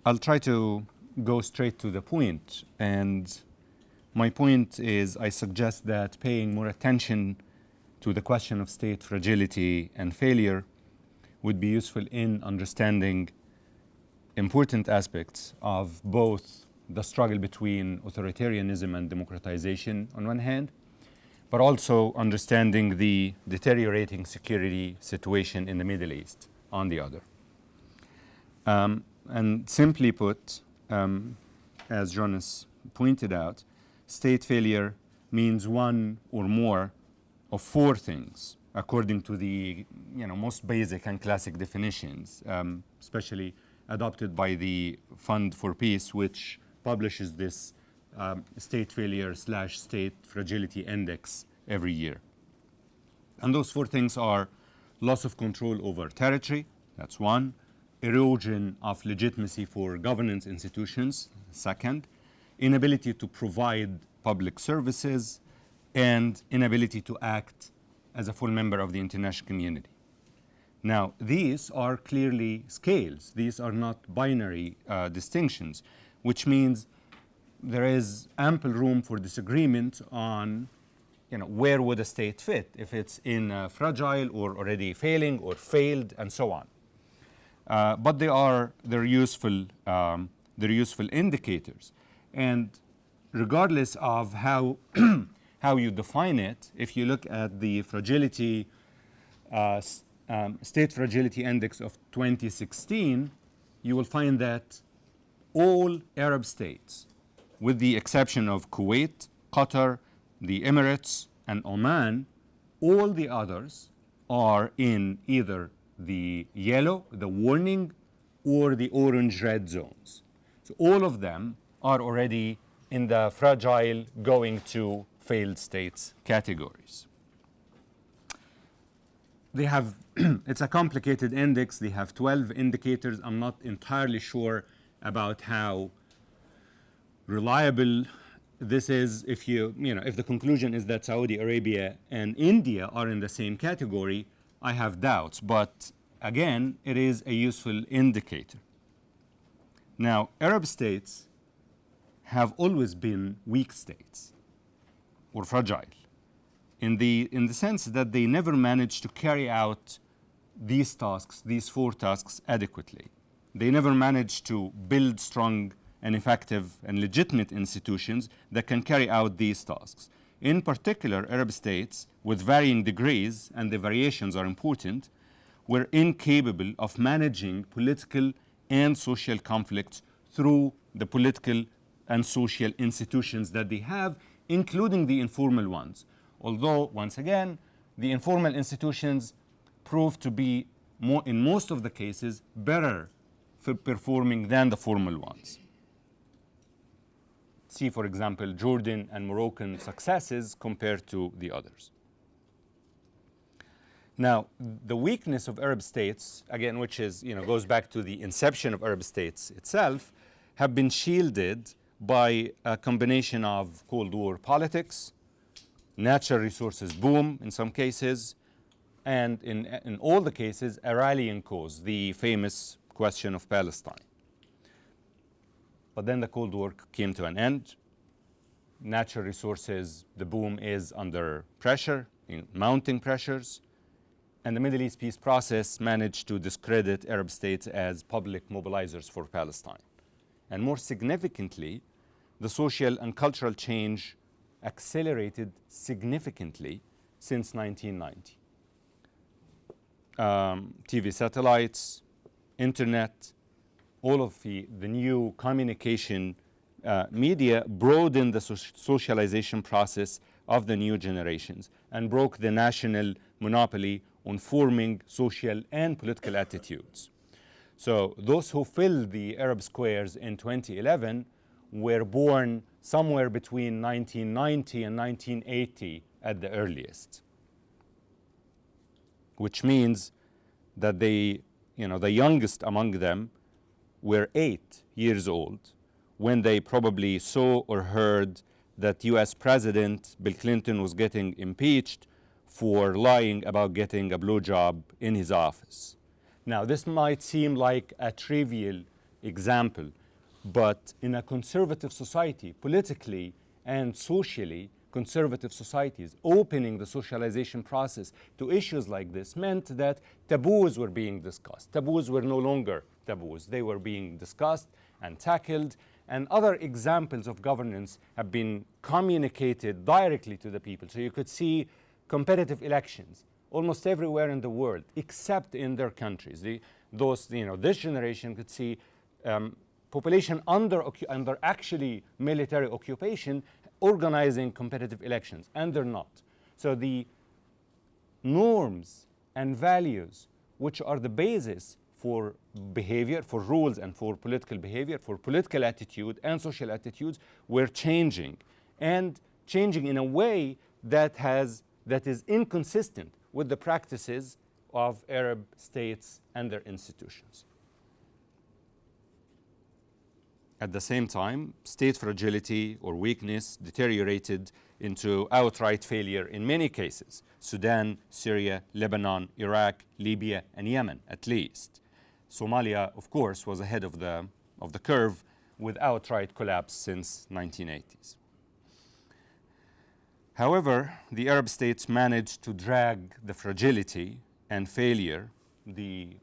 I'll try to go straight to the point. And my point is I suggest that paying more attention to the question of state fragility and failure would be useful in understanding important aspects of both the struggle between authoritarianism and democratization on one hand, but also understanding the deteriorating security situation in the Middle East on the other. And simply put, as Jonas pointed out, state failure means one or more of four things, according to the most basic and classic definitions, especially adopted by the Fund for Peace, which publishes this state failure / state fragility index every year. And those four things are loss of control over territory, that's one; erosion of legitimacy for governance institutions, second; inability to provide public services; and inability to act as a full member of the international community. Now, these are clearly scales. These are not binary distinctions, which means there is ample room for disagreement on where would a state fit, if it's in fragile or already failing or failed and so on. But they're useful indicators. And regardless of how you define it, if you look at the fragility state fragility index of 2016, you will find that all Arab states, with the exception of Kuwait, Qatar, the Emirates, and Oman, all the others are in either the yellow, the warning, or the orange-red zones. So all of them are already in the fragile going to failed states categories. They have, it's a complicated index. They have 12 indicators. I'm not entirely sure about how reliable this is. If if the conclusion is that Saudi Arabia and India are in the same category, I have doubts. But again, it is a useful indicator. Now, Arab states have always been weak states or fragile, in the sense that they never managed to carry out these tasks, these four tasks, adequately. They never managed to build strong and effective and legitimate institutions that can carry out these tasks. In particular, Arab states, with varying degrees, and the variations are important, were incapable of managing political and social conflicts through the political and social institutions that they have, including the informal ones. Although, once again, the informal institutions prove to be, in most of the cases, better for performing than the formal ones. See, for example, Jordan and Moroccan successes compared to the others. Now, the weakness of Arab states, again, which is, goes back to the inception of Arab states itself, have been shielded by a combination of Cold War politics, natural resources boom in some cases, and in all the cases, a rallying cause, the famous question of Palestine. But then the Cold War came to an end. Natural resources, the boom is under pressure, mounting pressures, and the Middle East peace process managed to discredit Arab states as public mobilizers for Palestine. And more significantly, the social and cultural change accelerated significantly since 1990. TV satellites, internet, all of the new communication media broadened the socialization process of the new generations and broke the national monopoly on forming social and political attitudes. So those who filled the Arab squares in 2011 were born somewhere between 1990 and 1980 at the earliest, which means that the youngest among them were 8 years old when they probably saw or heard that US President Bill Clinton was getting impeached for lying about getting a blowjob in his office. Now, this might seem like a trivial example. But in a conservative society, politically and socially, conservative societies, opening the socialization process to issues like this meant that taboos were being discussed. Taboos were no longer taboos. They were being discussed and tackled. And other examples of governance have been communicated directly to the people. So you could see competitive elections almost everywhere in the world, except in their countries. This generation could see population under actually military occupation organizing competitive elections, and they're not. So the norms and values, which are the basis for behavior, for rules and for political behavior, for political attitude and social attitudes, were changing, and changing in a way that is inconsistent with the practices of Arab states and their institutions. At the same time, state fragility or weakness deteriorated into outright failure in many cases: Sudan, Syria, Lebanon, Iraq, Libya, and Yemen, at least. Somalia, of course, was ahead of the curve with outright collapse since 1980s. However, the Arab states managed to drag the fragility and failure, the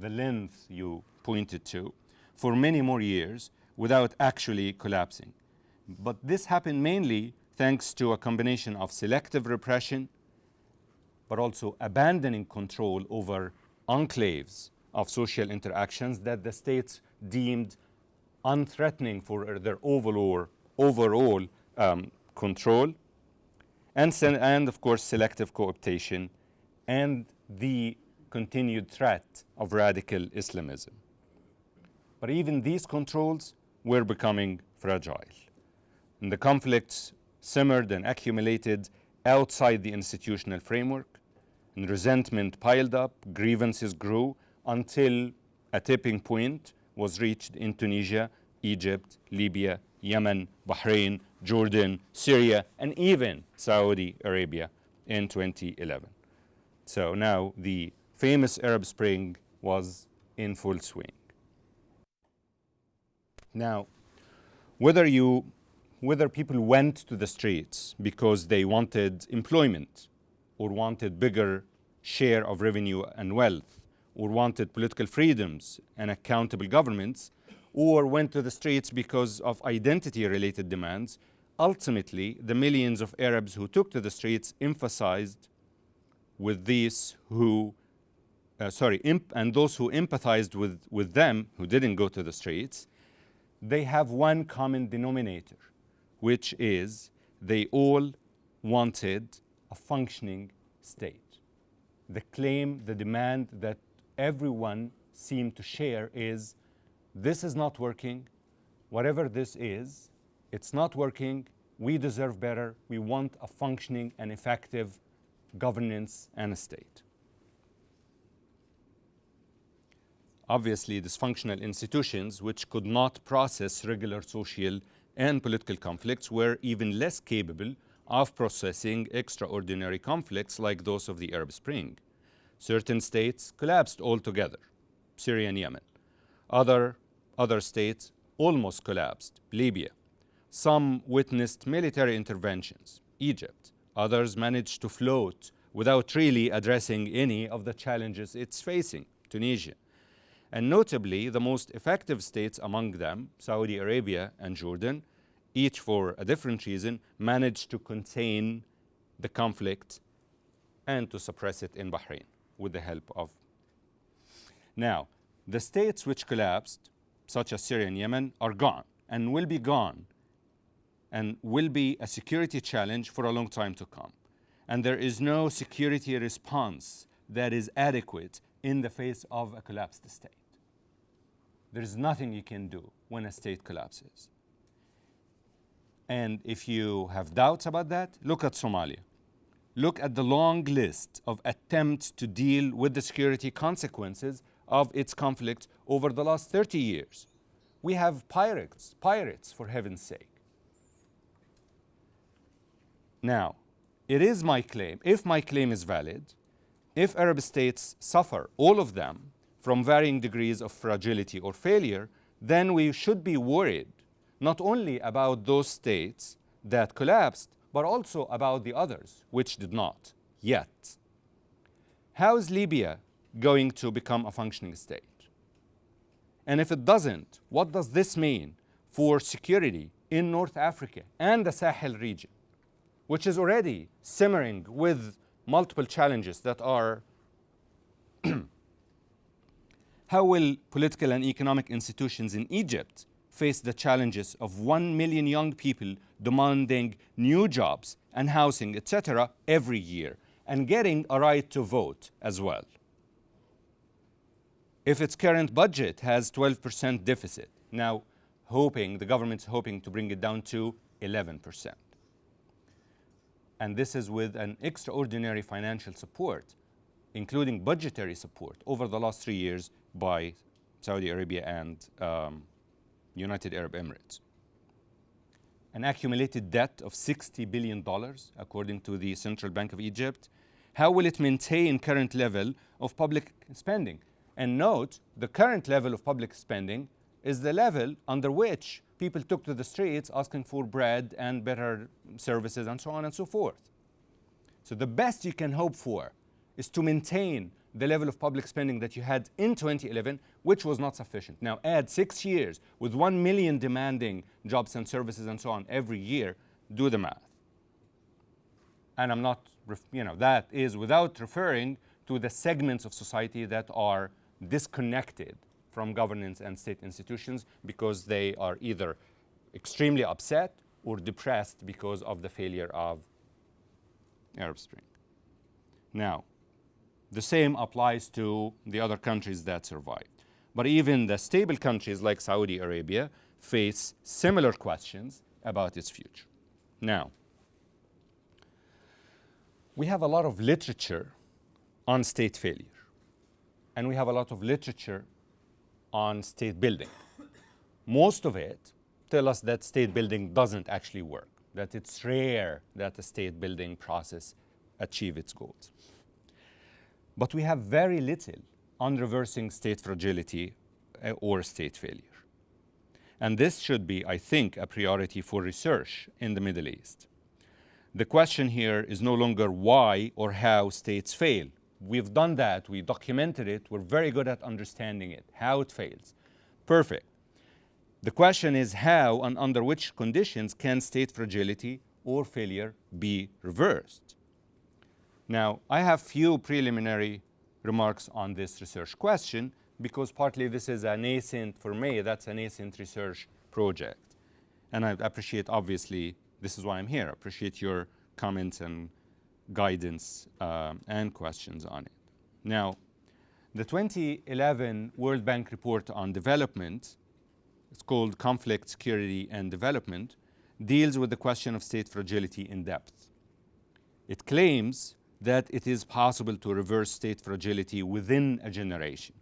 length you pointed to, for many more years without actually collapsing. But this happened mainly thanks to a combination of selective repression, but also abandoning control over enclaves of social interactions that the states deemed unthreatening for their overall control, and of course selective cooptation and the continued threat of radical Islamism. But even these controls were becoming fragile. And the conflicts simmered and accumulated outside the institutional framework, and resentment piled up, grievances grew, until a tipping point was reached in Tunisia, Egypt, Libya, Yemen, Bahrain, Jordan, Syria, and even Saudi Arabia in 2011. So now the famous Arab Spring was in full swing. Now, whether people went to the streets because they wanted employment, or wanted bigger share of revenue and wealth, or wanted political freedoms and accountable governments, or went to the streets because of identity-related demands, ultimately, the millions of Arabs who took to the streets emphasized with these and those who empathized with them, who didn't go to the streets, they have one common denominator, which is they all wanted a functioning state. The claim, the demand that everyone seemed to share is, this is not working, whatever this is, it's not working, we deserve better, we want a functioning and effective governance and a state. Obviously, dysfunctional institutions which could not process regular social and political conflicts were even less capable of processing extraordinary conflicts like those of the Arab Spring. Certain states collapsed altogether, Syria and Yemen. Other states almost collapsed, Libya. Some witnessed military interventions, Egypt. Others managed to float without really addressing any of the challenges it's facing, Tunisia. And notably, the most effective states among them, Saudi Arabia and Jordan, each for a different reason, managed to contain the conflict and to suppress it in Bahrain with the help of. Now, the states which collapsed, such as Syria and Yemen, are gone and will be gone and will be a security challenge for a long time to come. And there is no security response that is adequate in the face of a collapsed state. There's nothing you can do when a state collapses. And if you have doubts about that, look at Somalia. Look at the long list of attempts to deal with the security consequences of its conflict over the last 30 years. We have pirates, for heaven's sake. Now, it is my claim, if my claim is valid, if Arab states suffer, all of them, from varying degrees of fragility or failure, then we should be worried not only about those states that collapsed, but also about the others which did not yet. How is Libya going to become a functioning state? And if it doesn't, what does this mean for security in North Africa and the Sahel region, which is already simmering with multiple challenges that are how will political and economic institutions in Egypt face the challenges of 1 million young people demanding new jobs and housing, etc., every year, and getting a right to vote as well? If its current budget has 12% deficit, now the government's hoping to bring it down to 11%. And this is with an extraordinary financial support, including budgetary support, over the last 3 years by Saudi Arabia and United Arab Emirates. An accumulated debt of $60 billion, according to the Central Bank of Egypt. How will it maintain current level of public spending? And note, the current level of public spending is the level under which people took to the streets asking for bread and better services and so on and so forth. So the best you can hope for is to maintain the level of public spending that you had in 2011, which was not sufficient. Now add 6 years with 1 million demanding jobs and services and so on every year, do the math. And I'm not, that is without referring to the segments of society that are disconnected from governance and state institutions because they are either extremely upset or depressed because of the failure of Arab Spring. Now, the same applies to the other countries that survived. But even the stable countries like Saudi Arabia face similar questions about its future. Now, we have a lot of literature on state failure. And we have a lot of literature on state building. Most of it tell us that state building doesn't actually work, that it's rare that the state building process achieve its goals. But we have very little on reversing state fragility or state failure. And this should be, I think, a priority for research in the Middle East. The question here is no longer why or how states fail. We've done that, we documented it, we're very good at understanding it, how it fails. Perfect. The question is how and under which conditions can state fragility or failure be reversed? Now, I have few preliminary remarks on this research question because partly this is a nascent, for me, that's a nascent research project. And I appreciate, obviously, this is why I'm here, I appreciate your comments and guidance and questions on it. Now, the 2011 World Bank report on development, it's called Conflict, Security, and Development, deals with the question of state fragility in depth. It claims that it is possible to reverse state fragility within a generation.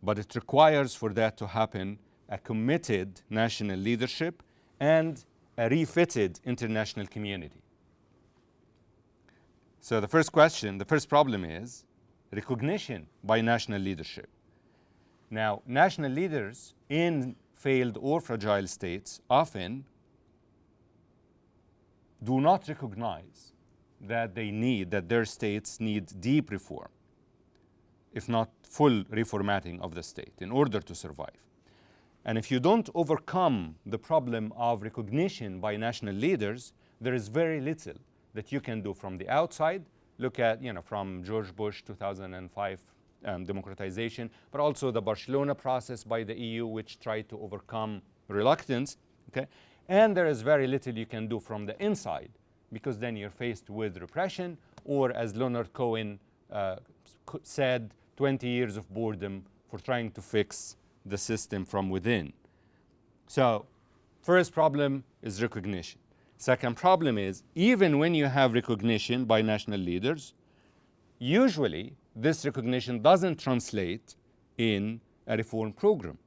But it requires for that to happen a committed national leadership and a refitted international community. So the first question, the first problem is recognition by national leadership. Now, national leaders in failed or fragile states often do not recognize that their states need deep reform, if not full reformatting of the state in order to survive. And if you don't overcome the problem of recognition by national leaders, there is very little that you can do from the outside. Look at, from George Bush 2005 democratization, but also the Barcelona process by the EU, which tried to overcome reluctance, okay? And there is very little you can do from the inside, because then you're faced with repression, or as Leonard Cohen said, 20 years of boredom for trying to fix the system from within. So, first problem is recognition. Second problem is, even when you have recognition by national leaders, usually this recognition doesn't translate in a reform program.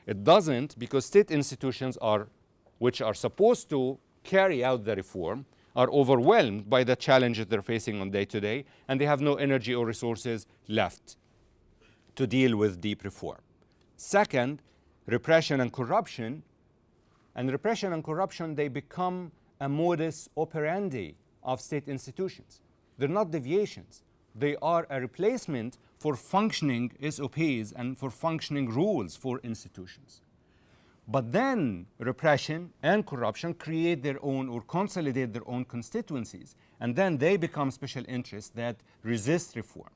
It doesn't because state institutions which are supposed to carry out the reform are overwhelmed by the challenges they're facing on day-to-day, and they have no energy or resources left to deal with deep reform. Second, repression and corruption. And repression and corruption, they become a modus operandi of state institutions. They're not deviations. They are a replacement for functioning SOPs and for functioning rules for institutions. But then repression and corruption create their own or consolidate their own constituencies. And then they become special interests that resist reform.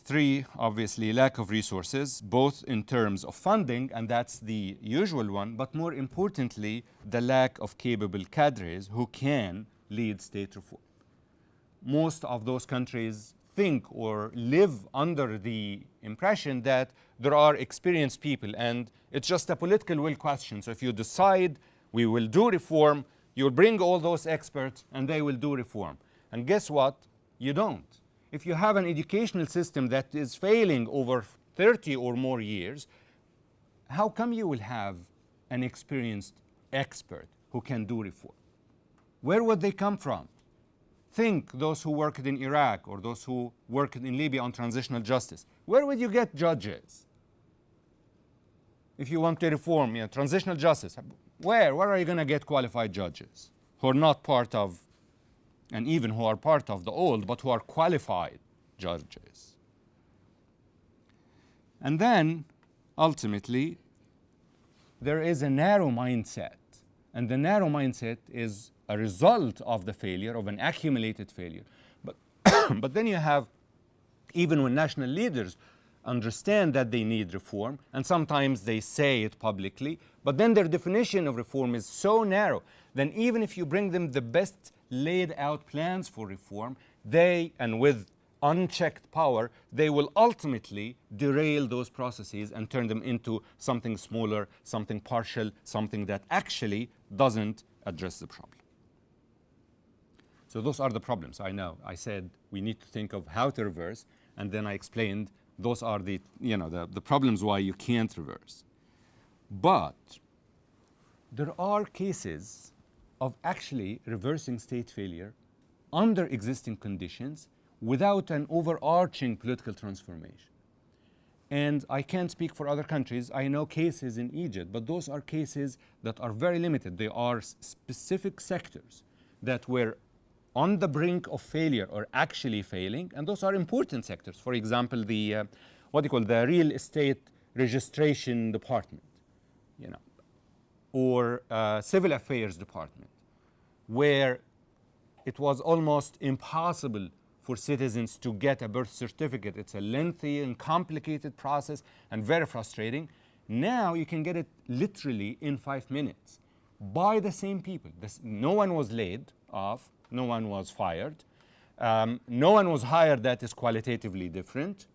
3, obviously, lack of resources, both in terms of funding, and that's the usual one, but more importantly, the lack of capable cadres who can lead state reform. Most of those countries think or live under the impression that there are experienced people, and it's just a political will question. So if you decide we will do reform, you'll bring all those experts and they will do reform. And guess what? You don't. If you have an educational system that is failing over 30 or more years, how come you will have an experienced expert who can do reform? Where would they come from? Think those who worked in Iraq or those who worked in Libya on transitional justice. Where would you get judges? If you want to reform transitional justice, where are you going to get qualified judges who are not part of, and even who are part of the old, but who are qualified judges? And then, ultimately, there is a narrow mindset. And the narrow mindset is a result of the failure, of an accumulated failure. But, but then you have, even when national leaders understand that they need reform, and sometimes they say it publicly, but then their definition of reform is so narrow, then even if you bring them the best laid out plans for reform, they, and with unchecked power, they will ultimately derail those processes and turn them into something smaller, something partial, something that actually doesn't address the problem. So those are the problems. I know. I said we need to think of how to reverse, and then I explained those are the problems why you can't reverse. But there are cases of actually reversing state failure under existing conditions without an overarching political transformation. And I can't speak for other countries. I know cases in Egypt, but those are cases that are very limited. They are specific sectors that were on the brink of failure or actually failing, and those are important sectors. For example, the the real estate registration department, or civil affairs department, where it was almost impossible for citizens to get a birth certificate. It's a lengthy and complicated process and very frustrating. Now you can get it literally in 5 minutes by the same people. No one was laid off. No one was fired. No one was hired that is qualitatively different.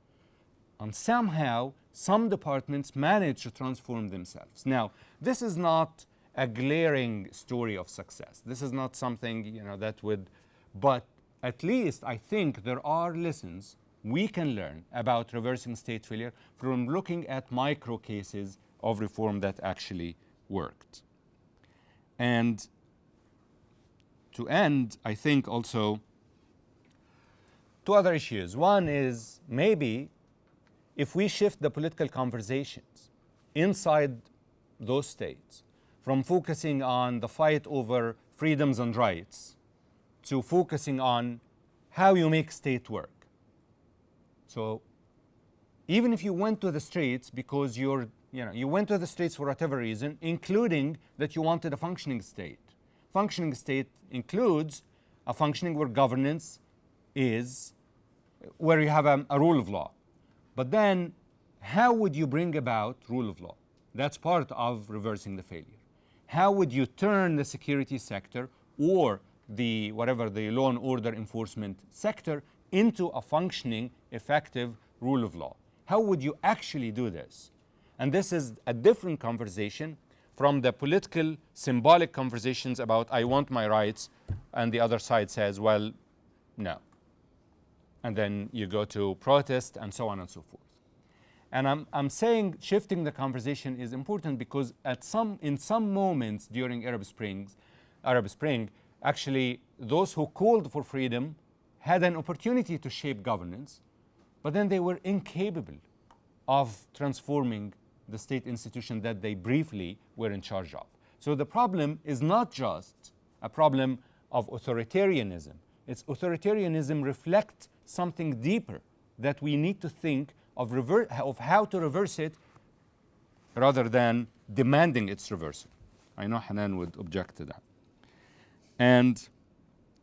And somehow, some departments managed to transform themselves. Now, this is not a glaring story of success. This is not something, that would, but at least I think there are lessons we can learn about reversing state failure from looking at micro cases of reform that actually worked. And to end, I think also 2 other issues. One is maybe if we shift the political conversations inside those states from focusing on the fight over freedoms and rights to focusing on how you make state work. So even if you went to the streets because you went to the streets for whatever reason, including that you wanted a functioning state. Functioning state includes a functioning where governance is, where you have a rule of law. But then, how would you bring about rule of law? That's part of reversing the failure. How would you turn the security sector or the law and order enforcement sector into a functioning, effective rule of law? How would you actually do this? And this is a different conversation from the political, symbolic conversations about I want my rights, and the other side says, well, no. And then you go to protest and so on and so forth. And I'm saying shifting the conversation is important because in some moments during Arab Spring, actually those who called for freedom had an opportunity to shape governance, but then they were incapable of transforming the state institution that they briefly were in charge of. So the problem is not just a problem of authoritarianism. It's authoritarianism reflects something deeper that we need to think of how to reverse it rather than demanding its reversal. I know Hanan would object to that. And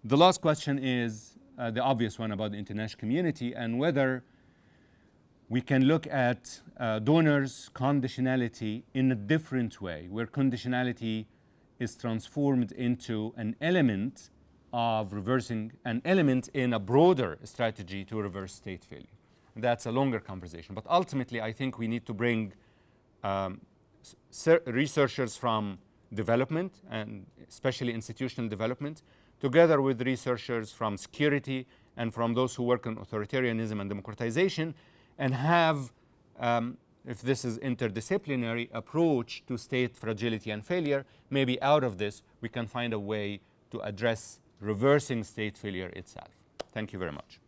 the last question is the obvious one about the international community and whether we can look at donors' conditionality in a different way, where conditionality is transformed into an element of reversing, an element in a broader strategy to reverse state failure. That's a longer conversation. But ultimately, I think we need to bring researchers from development, and especially institutional development, together with researchers from security and from those who work on authoritarianism and democratization, and have, if this is interdisciplinary approach to state fragility and failure, maybe out of this we can find a way to address reversing state failure itself. Thank you very much.